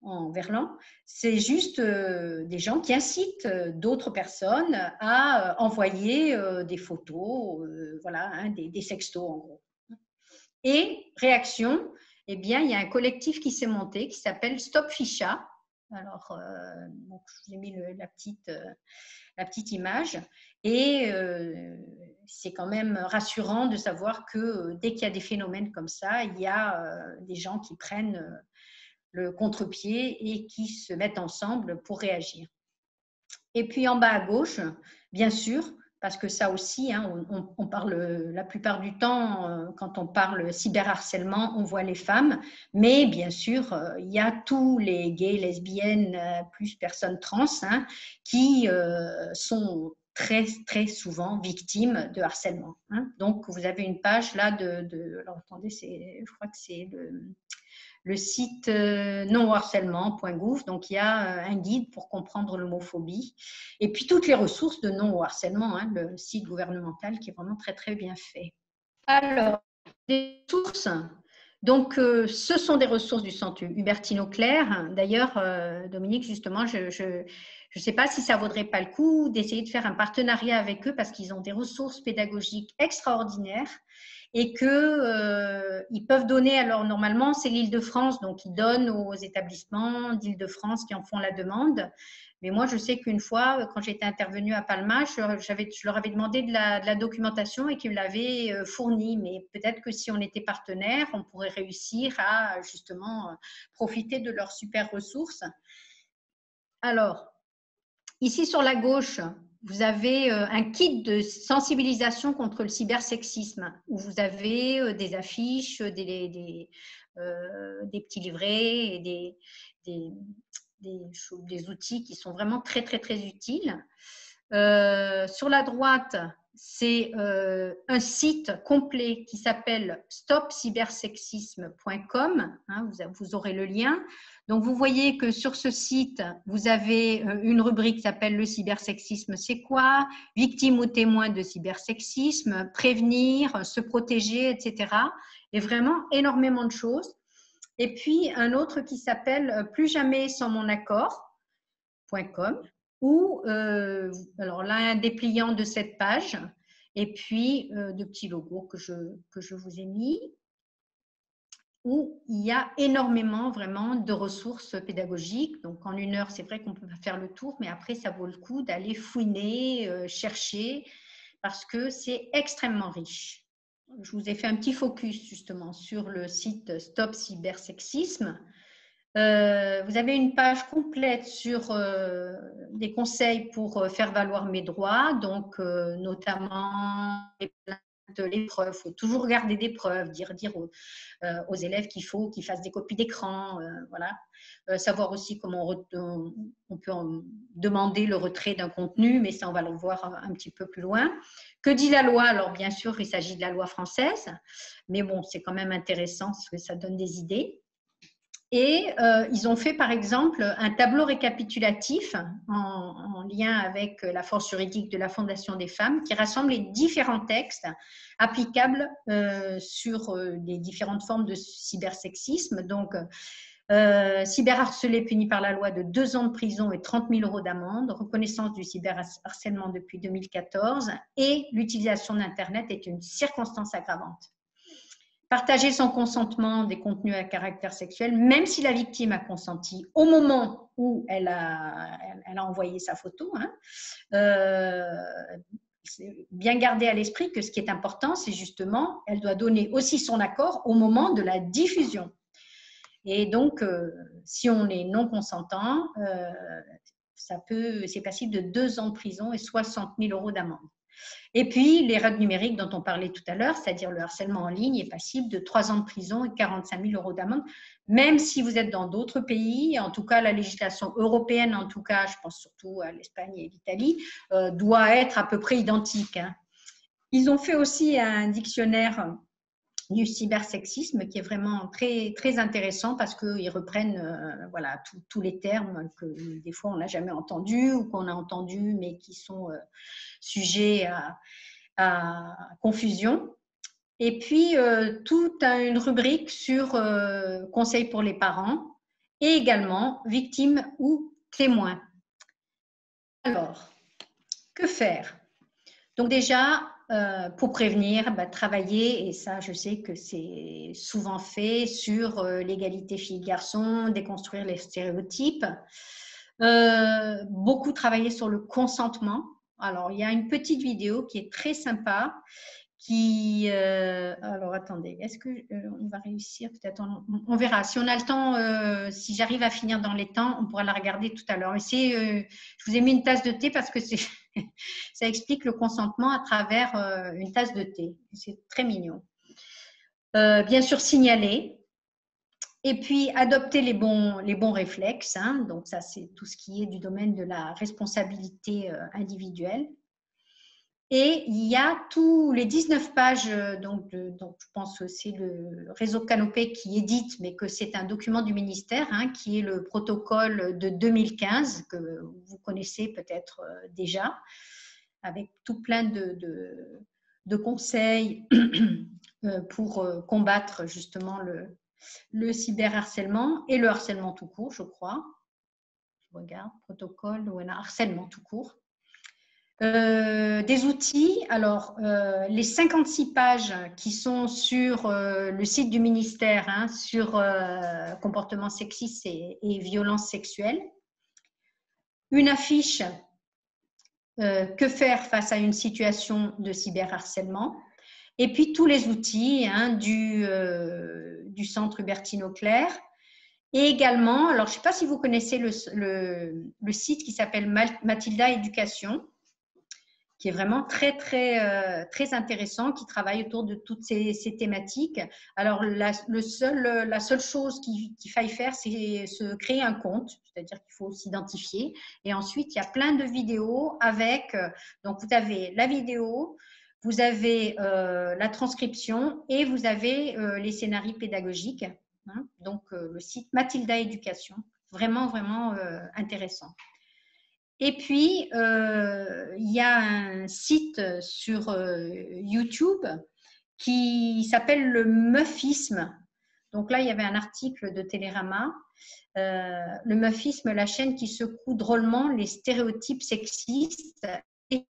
en verlan. C'est juste des gens qui incitent d'autres personnes à envoyer des photos, voilà, hein, des sextos en gros. Et réaction, eh bien, il y a un collectif qui s'est monté qui s'appelle Stop Ficha. Alors, donc, je vous ai mis la petite image. Et c'est quand même rassurant de savoir que dès qu'il y a des phénomènes comme ça, il y a des gens qui prennent le contre-pied et qui se mettent ensemble pour réagir. Et puis en bas à gauche, bien sûr, parce que ça aussi, hein, on parle la plupart du temps, quand on parle cyberharcèlement, on voit les femmes, mais bien sûr, il y a tous les gays, lesbiennes, plus personnes trans, hein, qui sont très, très souvent victimes de harcèlement. Hein. Donc, vous avez une page là alors attendez, je crois que c'est le site non-harcèlement.gouv. Donc, il y a un guide pour comprendre l'homophobie. Et puis, toutes les ressources de non-harcèlement, hein, le site gouvernemental qui est vraiment très, très bien fait. Alors, les sources. Donc, ce sont des ressources du Centre Hubertine-Auclair. D'ailleurs, Dominique, justement, je ne sais pas si ça ne vaudrait pas le coup d'essayer de faire un partenariat avec eux parce qu'ils ont des ressources pédagogiques extraordinaires et qu'ils peuvent donner, alors normalement c'est l'Île-de-France, donc ils donnent aux établissements d'Île-de-France qui en font la demande. Mais moi, je sais qu'une fois, quand j'étais intervenue à Palma, je leur avais demandé de la documentation et qu'ils me l'avaient fournie. Mais peut-être que si on était partenaire, on pourrait réussir à justement profiter de leurs super ressources. Alors, ici sur la gauche, vous avez un kit de sensibilisation contre le cybersexisme où vous avez des affiches, des petits livrets et des outils qui sont vraiment très, très, très utiles. Sur la droite, c'est un site complet qui s'appelle stopcybersexisme.com. Hein, vous aurez le lien. Donc, vous voyez que sur ce site, vous avez une rubrique qui s'appelle le cybersexisme, c'est quoi? Victime ou témoin de cybersexisme, prévenir, se protéger, etc. Et vraiment énormément de choses. Et puis, un autre qui s'appelle plus jamais sans mon accord.com où, alors là, un dépliant de cette page et puis de petits logos que je vous ai mis, où il y a énormément vraiment de ressources pédagogiques. Donc, en 1 heure, c'est vrai qu'on peut faire le tour, mais après, ça vaut le coup d'aller fouiner, chercher, parce que c'est extrêmement riche. Je vous ai fait un petit focus justement sur le site Stop Cybersexisme. Vous avez une page complète sur des conseils pour faire valoir mes droits, donc notamment les plaintes, les preuves. Il faut toujours garder des preuves, dire aux élèves qu'il faut qu'ils fassent des copies d'écran, voilà. Savoir aussi comment on peut demander le retrait d'un contenu, mais ça on va le voir un petit peu plus loin. Que dit la loi? Alors bien sûr, il s'agit de la loi française, mais bon, c'est quand même intéressant parce que ça donne des idées. Et ils ont fait par exemple un tableau récapitulatif en lien avec la force juridique de la Fondation des femmes qui rassemble les différents textes applicables sur les différentes formes de cybersexisme. Donc, cyberharcelé puni par la loi de 2 ans de prison et 30 000 € d'amende, reconnaissance du cyberharcèlement depuis 2014 et l'utilisation d'Internet est une circonstance aggravante. Partager sans consentement des contenus à caractère sexuel, même si la victime a consenti au moment où elle a envoyé sa photo. Hein. Bien garder à l'esprit que ce qui est important, c'est justement, elle doit donner aussi son accord au moment de la diffusion. Et donc, si on est non consentant, c'est passible de 2 ans de prison et 60 000 € d'amende. Et puis, les règles numériques dont on parlait tout à l'heure, c'est-à-dire le harcèlement en ligne, est passible de 3 ans de prison et 45 000 € d'amende, même si vous êtes dans d'autres pays. En tout cas, la législation européenne, en tout cas, je pense surtout à l'Espagne et l'Italie, doit être à peu près identique. Hein. Ils ont fait aussi un dictionnaire du cybersexisme qui est vraiment très, très intéressant parce qu'ils reprennent voilà, tous les termes que des fois on n'a jamais entendus ou qu'on a entendus mais qui sont sujets à confusion. Et puis, toute une rubrique sur conseils pour les parents et également victimes ou témoins. Alors, que faire? Donc déjà, pour prévenir, travailler, et ça je sais que c'est souvent fait, sur l'égalité filles-garçons, déconstruire les stéréotypes. Beaucoup travailler sur le consentement. Alors, il y a une petite vidéo qui est très sympa, alors attendez, est-ce qu'on va réussir? Peut-être on verra. Si on a le temps, si j'arrive à finir dans les temps, on pourra la regarder tout à l'heure. Je vous ai mis une tasse de thé parce que c'est ça explique le consentement à travers une tasse de thé. C'est très mignon. Bien sûr, signaler. Et puis, adopter les bons réflexes. Hein. Donc, ça, c'est tout ce qui est du domaine de la responsabilité individuelle. Et il y a tous les 19 pages, donc je pense que c'est le réseau Canopé qui édite, mais que c'est un document du ministère, hein, qui est le protocole de 2015, que vous connaissez peut-être déjà, avec tout plein de conseils pour combattre justement le cyberharcèlement et le harcèlement tout court, je crois. Je regarde, protocole, ou harcèlement tout court. Des outils, alors les 56 pages qui sont sur le site du ministère, hein, sur comportement sexiste et violences sexuelles. Une affiche, que faire face à une situation de cyberharcèlement. Et puis tous les outils hein, du centre Hubertine Auclair. Et également, alors je ne sais pas si vous connaissez le site qui s'appelle Mathilda Éducation, qui est vraiment très, très, très intéressant, qui travaille autour de toutes ces thématiques. Alors, la seule chose qu'il faille faire, c'est se créer un compte, c'est-à-dire qu'il faut s'identifier. Et ensuite, il y a plein de vidéos avec, donc vous avez la vidéo, vous avez la transcription et vous avez les scénarios pédagogiques. Hein, donc, le site Mathilda Éducation, vraiment, vraiment intéressant. Et puis, il y a un site sur YouTube qui s'appelle le Meufisme. Donc là, il y avait un article de Télérama. Le Meufisme, la chaîne qui secoue drôlement les stéréotypes sexistes. Et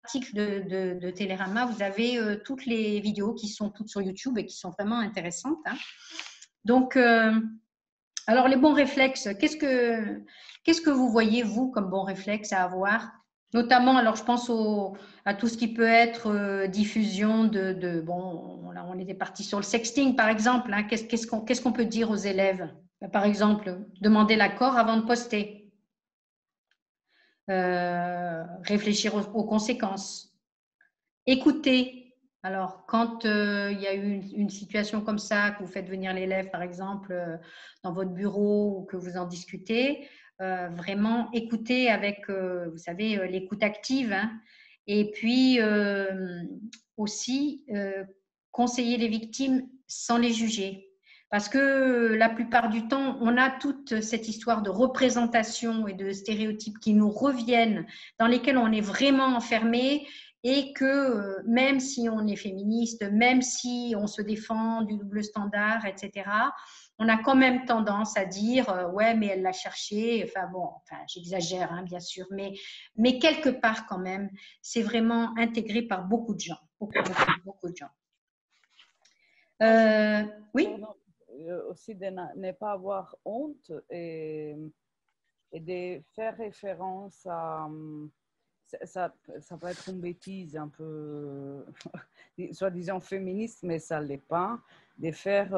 l'article de Télérama, vous avez toutes les vidéos qui sont toutes sur YouTube et qui sont vraiment intéressantes. Hein. Donc, alors, les bons réflexes, qu'est-ce que vous voyez, vous, comme bons réflexes à avoir? Notamment, alors je pense à tout ce qui peut être diffusion bon, là, on était parti sur le sexting, par exemple. Hein, qu'est-ce qu'on peut dire aux élèves? Par exemple, demander l'accord avant de poster. Réfléchir aux conséquences. Écouter. Alors, quand il y a eu une situation comme ça, que vous faites venir l'élève, par exemple, dans votre bureau ou que vous en discutez, vraiment écouter avec, vous savez, l'écoute active. Hein, et puis, aussi, conseiller les victimes sans les juger. Parce que la plupart du temps, on a toute cette histoire de représentation et de stéréotypes qui nous reviennent, dans lesquels on est vraiment enfermé. Et que même si on est féministe, même si on se défend du double standard, etc., on a quand même tendance à dire ouais, mais elle l'a cherché. Enfin bon, j'exagère hein, bien sûr, mais quelque part quand même, c'est vraiment intégré par beaucoup de gens, beaucoup de gens. Oui. Aussi de ne pas avoir honte et de faire référence à ça peut être une bêtise un peu, soi-disant féministe, mais ça ne l'est pas, de faire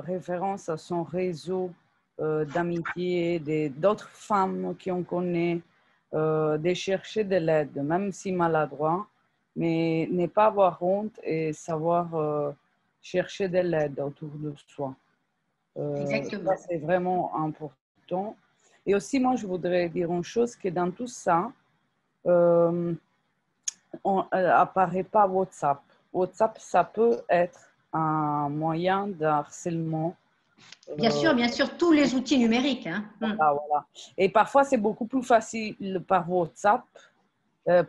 référence à son réseau d'amitié, d'autres femmes qu'on connaît, de chercher de l'aide, même si maladroit, mais ne pas avoir honte et savoir chercher de l'aide autour de soi. Exactement. Ça, c'est vraiment important. Et aussi, moi, je voudrais dire une chose, que dans tout ça, apparaît pas WhatsApp. WhatsApp, ça peut être un moyen de harcèlement. Bien sûr, tous les outils numériques. Hein. Voilà. Et parfois, c'est beaucoup plus facile par WhatsApp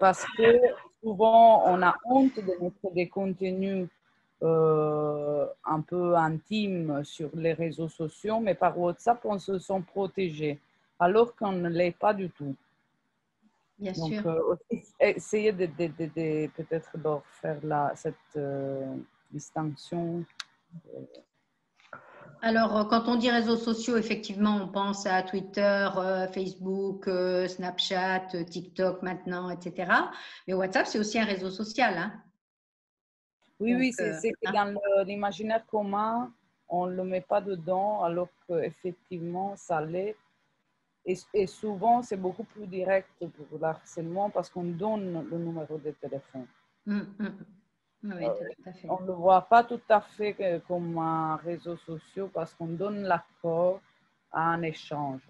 parce que souvent, on a honte de mettre des contenus un peu intimes sur les réseaux sociaux, mais par WhatsApp, on se sent protégé, alors qu'on ne l'est pas du tout. Bien Donc, sûr. essayer de peut-être de faire cette distinction. Alors, quand on dit réseaux sociaux, effectivement, on pense à Twitter, Facebook, Snapchat, TikTok maintenant, etc. Mais WhatsApp, c'est aussi un réseau social. Hein. Oui, donc, oui, c'est que dans l'imaginaire commun, on ne le met pas dedans, alors qu'effectivement, ça l'est. Et souvent, c'est beaucoup plus direct pour l'harcèlement parce qu'on donne le numéro de téléphone. Oui, tout à fait. On ne le voit pas tout à fait comme un réseau social parce qu'on donne l'accord à un échange.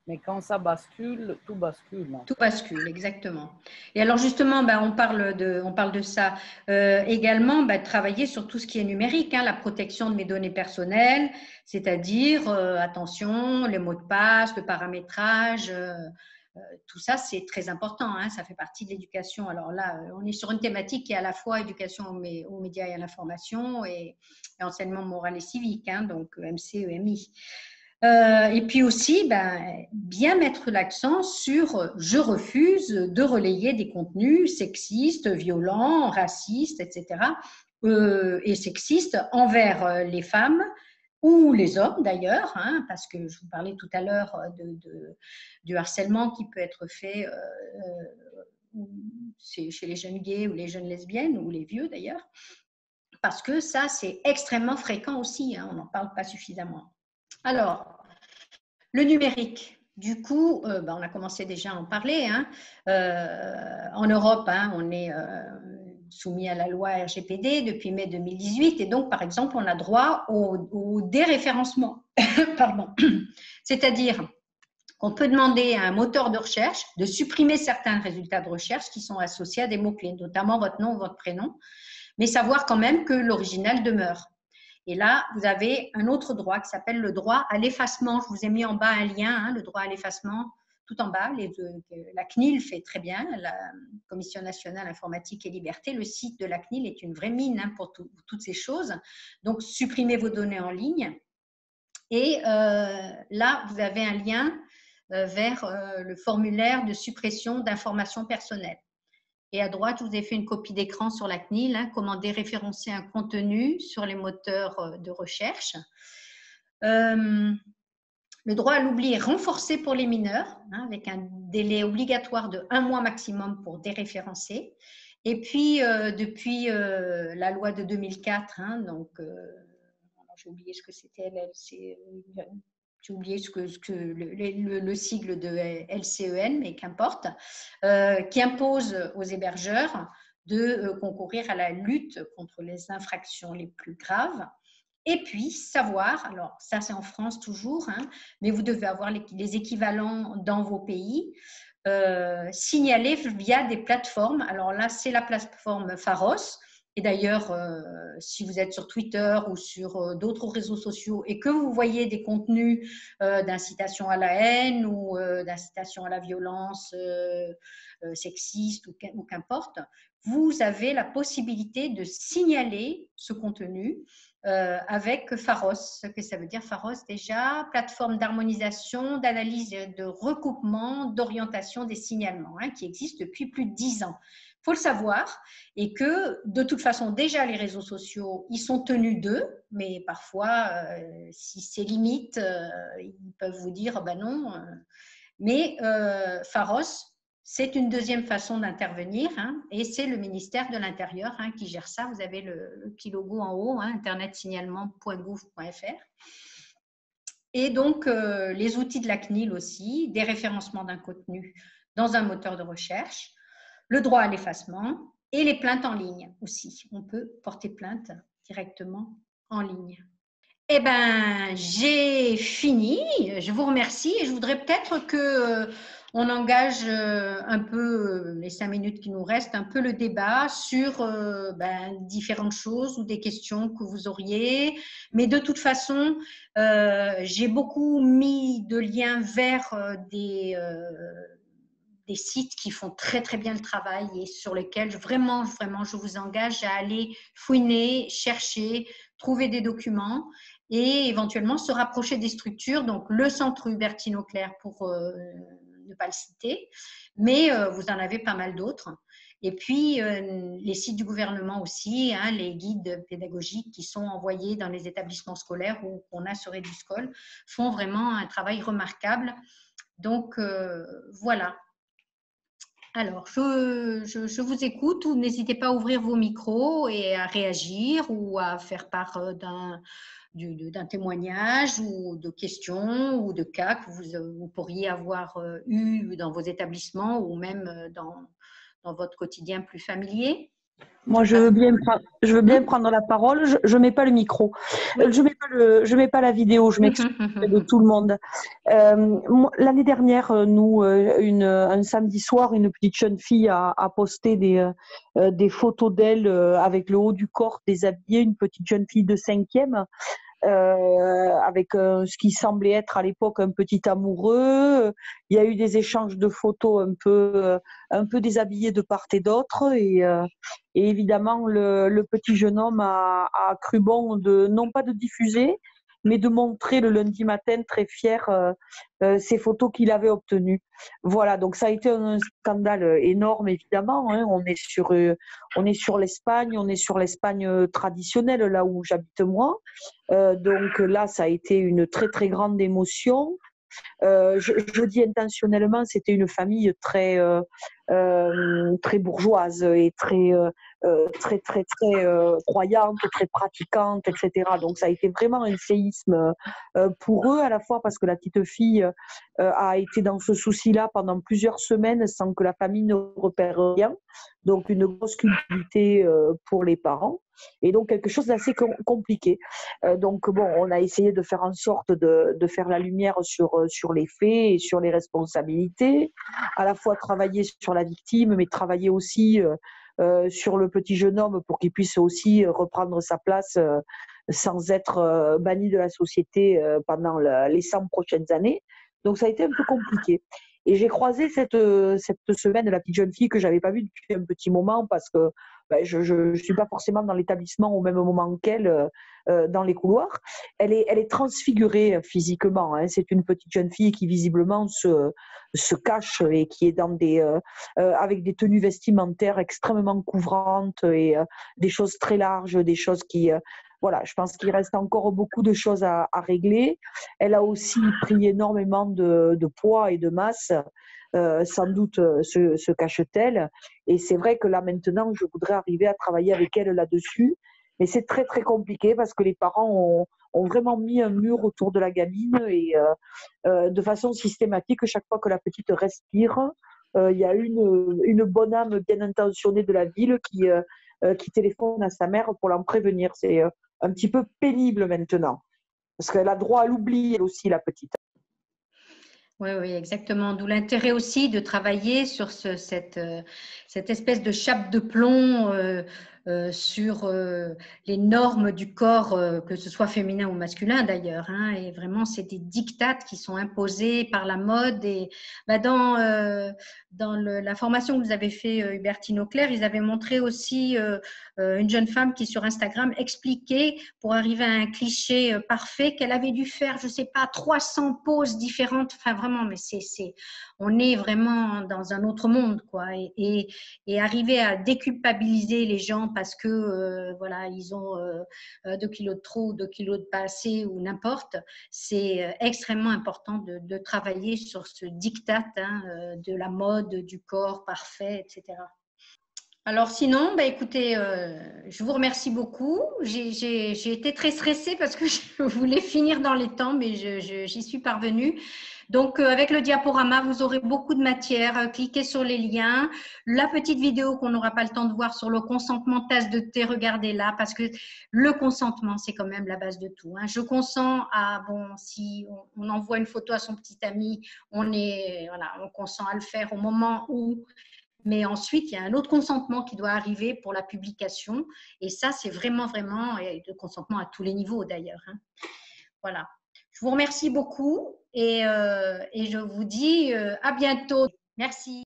Mais quand ça bascule, tout bascule. Tout bascule, exactement. Et alors justement, on parle de ça également, travailler sur tout ce qui est numérique, hein, la protection de mes données personnelles, c'est-à-dire, attention, les mots de passe, le paramétrage, tout ça, c'est très important, hein, ça fait partie de l'éducation. Alors là, on est sur une thématique qui est à la fois éducation aux médias et à l'information et enseignement moral et civique, hein, donc MC-EMI. Et puis aussi, bien mettre l'accent sur « je refuse de relayer des contenus sexistes, violents, racistes, etc. Et sexistes envers les femmes ou les hommes d'ailleurs, hein, parce que je vous parlais tout à l'heure du harcèlement qui peut être fait chez les jeunes gays ou les jeunes lesbiennes ou les vieux d'ailleurs, parce que ça, c'est extrêmement fréquent aussi, hein, on n'en parle pas suffisamment. Alors, le numérique, du coup, on a commencé déjà à en parler. Hein. En Europe, hein, on est soumis à la loi RGPD depuis mai 2018 et donc, par exemple, on a droit au déréférencement. Pardon. C'est-à-dire qu'on peut demander à un moteur de recherche de supprimer certains résultats de recherche qui sont associés à des mots-clés, notamment votre nom ou votre prénom, mais savoir quand même que l'original demeure. Et là, vous avez un autre droit qui s'appelle le droit à l'effacement. Je vous ai mis en bas un lien, hein, le droit à l'effacement, tout en bas. La CNIL fait très bien, la Commission nationale informatique et liberté. Le site de la CNIL est une vraie mine, hein, pour toutes ces choses. Donc, supprimez vos données en ligne. Et là, vous avez un lien vers le formulaire de suppression d'informations personnelles. Et à droite, je vous ai fait une copie d'écran sur la CNIL, hein, comment déréférencer un contenu sur les moteurs de recherche. Le droit à l'oubli est renforcé pour les mineurs, hein, avec un délai obligatoire de 1 mois maximum pour déréférencer. Et puis, depuis la loi de 2004, hein, donc, j'ai oublié ce que c'était, j'ai oublié le sigle de LCEN, mais qu'importe, qui impose aux hébergeurs de concourir à la lutte contre les infractions les plus graves. Et puis, savoir, alors ça c'est en France toujours, hein, mais vous devez avoir les équivalents dans vos pays, signaler via des plateformes. Alors là, c'est la plateforme Pharos. Et d'ailleurs, si vous êtes sur Twitter ou sur d'autres réseaux sociaux et que vous voyez des contenus d'incitation à la haine ou d'incitation à la violence sexiste ou qu'importe, vous avez la possibilité de signaler ce contenu avec Pharos. Ce que ça veut dire Pharos déjà, plateforme d'harmonisation, d'analyse, de recoupement, d'orientation des signalements, hein, qui existe depuis plus de 10 ans. Il faut le savoir, et que de toute façon, déjà les réseaux sociaux, ils sont tenus d'eux, mais parfois, si c'est limite, ils peuvent vous dire, non. Mais Pharos, c'est une deuxième façon d'intervenir, hein, et c'est le ministère de l'Intérieur, hein, qui gère ça. Vous avez le petit logo en haut, hein, internetsignalement.gouv.fr. Et donc, les outils de la CNIL aussi, des référencements d'un contenu dans un moteur de recherche, le droit à l'effacement et les plaintes en ligne aussi. On peut porter plainte directement en ligne. Eh bien, j'ai fini. Je vous remercie et je voudrais peut-être qu'on engage un peu, les 5 minutes qui nous restent, un peu le débat sur différentes choses ou des questions que vous auriez. Mais de toute façon, j'ai beaucoup mis de liens vers des sites qui font très très bien le travail et sur lesquels vraiment je vous engage à aller fouiner, chercher, trouver des documents et éventuellement se rapprocher des structures. Donc le centre Hubertine Auclair pour ne pas le citer, mais vous en avez pas mal d'autres. Et puis les sites du gouvernement aussi, hein, les guides pédagogiques qui sont envoyés dans les établissements scolaires ou qu'on a sur Eduscol font vraiment un travail remarquable. Donc voilà. Alors, je vous écoute, ou n'hésitez pas à ouvrir vos micros et à réagir ou à faire part d'un témoignage ou de questions ou de cas que vous pourriez avoir eu dans vos établissements ou même dans votre quotidien plus familier. Moi, je veux bien prendre la parole. Je mets pas le micro. Oui. Je mets pas la vidéo. Je m'excuse de tout le monde. L'année dernière, nous, un samedi soir, une petite jeune fille a posté des photos d'elle avec le haut du corps déshabillé, une petite jeune fille de 5e. Avec ce qui semblait être à l'époque un petit amoureux. Il y a eu des échanges de photos un peu déshabillés de part et d'autre. Et évidemment, le petit jeune homme a cru bon non pas de diffuser, mais de montrer le lundi matin très fier ces photos qu'il avait obtenues. Voilà, donc ça a été un scandale énorme, évidemment. Hein. On est sur l'Espagne, on est sur l'Espagne traditionnelle, là où j'habite moi. Donc là, ça a été une très, très grande émotion. Je dis intentionnellement, c'était une famille très bourgeoise et très croyante, très pratiquante, etc. Donc ça a été vraiment un séisme pour eux, à la fois parce que la petite fille a été dans ce souci-là pendant plusieurs semaines sans que la famille ne repère rien. Donc une grosse culpabilité pour les parents. Et donc quelque chose d'assez compliqué. Donc bon, on a essayé de faire en sorte de faire la lumière sur les faits et sur les responsabilités, à la fois travailler sur la victime, mais travailler aussi sur le petit jeune homme pour qu'il puisse aussi reprendre sa place sans être banni de la société pendant les 100 prochaines années. Donc ça a été un peu compliqué. Et j'ai croisé cette semaine la petite jeune fille que j'avais pas vue depuis un petit moment parce que je suis pas forcément dans l'établissement au même moment qu'elle dans les couloirs. Elle est transfigurée physiquement. Hein. C'est une petite jeune fille qui visiblement se cache et qui est dans avec des tenues vestimentaires extrêmement couvrantes et des choses très larges, des choses qui voilà, je pense qu'il reste encore beaucoup de choses à régler. Elle a aussi pris énormément de poids et de masse. Sans doute se cache-t-elle. Et c'est vrai que là, maintenant, je voudrais arriver à travailler avec elle là-dessus. Mais c'est très, très compliqué parce que les parents ont vraiment mis un mur autour de la gamine et de façon systématique, chaque fois que la petite respire, il y a une bonne âme bien intentionnée de la ville qui téléphone à sa mère pour l'en prévenir. C'est un petit peu pénible maintenant parce qu'elle a droit à l'oubli, elle aussi, la petite. Oui, oui, exactement. D'où l'intérêt aussi de travailler sur cette espèce de chape de plomb sur les normes du corps, que ce soit féminin ou masculin d'ailleurs. Hein, et vraiment, c'est des dictates qui sont imposés par la mode. Et dans la formation que vous avez fait, Hubertine Auclair, ils avaient montré aussi une jeune femme qui, sur Instagram, expliquait, pour arriver à un cliché parfait, qu'elle avait dû faire, je ne sais pas, 300 poses différentes. Enfin, vraiment, mais on est vraiment dans un autre monde, quoi. Et arriver à déculpabiliser les gens parce que, voilà, ils ont 2 kilos de trop ou 2 kilos de pas assez ou n'importe, c'est extrêmement important de travailler sur ce diktat de la mode, du corps parfait, etc. Alors sinon, écoutez, je vous remercie beaucoup. J'ai été très stressée parce que je voulais finir dans les temps, mais j'y suis parvenue. Donc, avec le diaporama, vous aurez beaucoup de matière. Cliquez sur les liens. La petite vidéo qu'on n'aura pas le temps de voir sur le consentement, tasse de thé, regardez-la parce que le consentement, c'est quand même la base de tout. Hein. Je consens si on envoie une photo à son petit ami, on consent à le faire au moment où… Mais ensuite, il y a un autre consentement qui doit arriver pour la publication. Et ça, c'est vraiment, vraiment le consentement à tous les niveaux d'ailleurs. Hein. Voilà. Je vous remercie beaucoup et je vous dis à bientôt. Merci.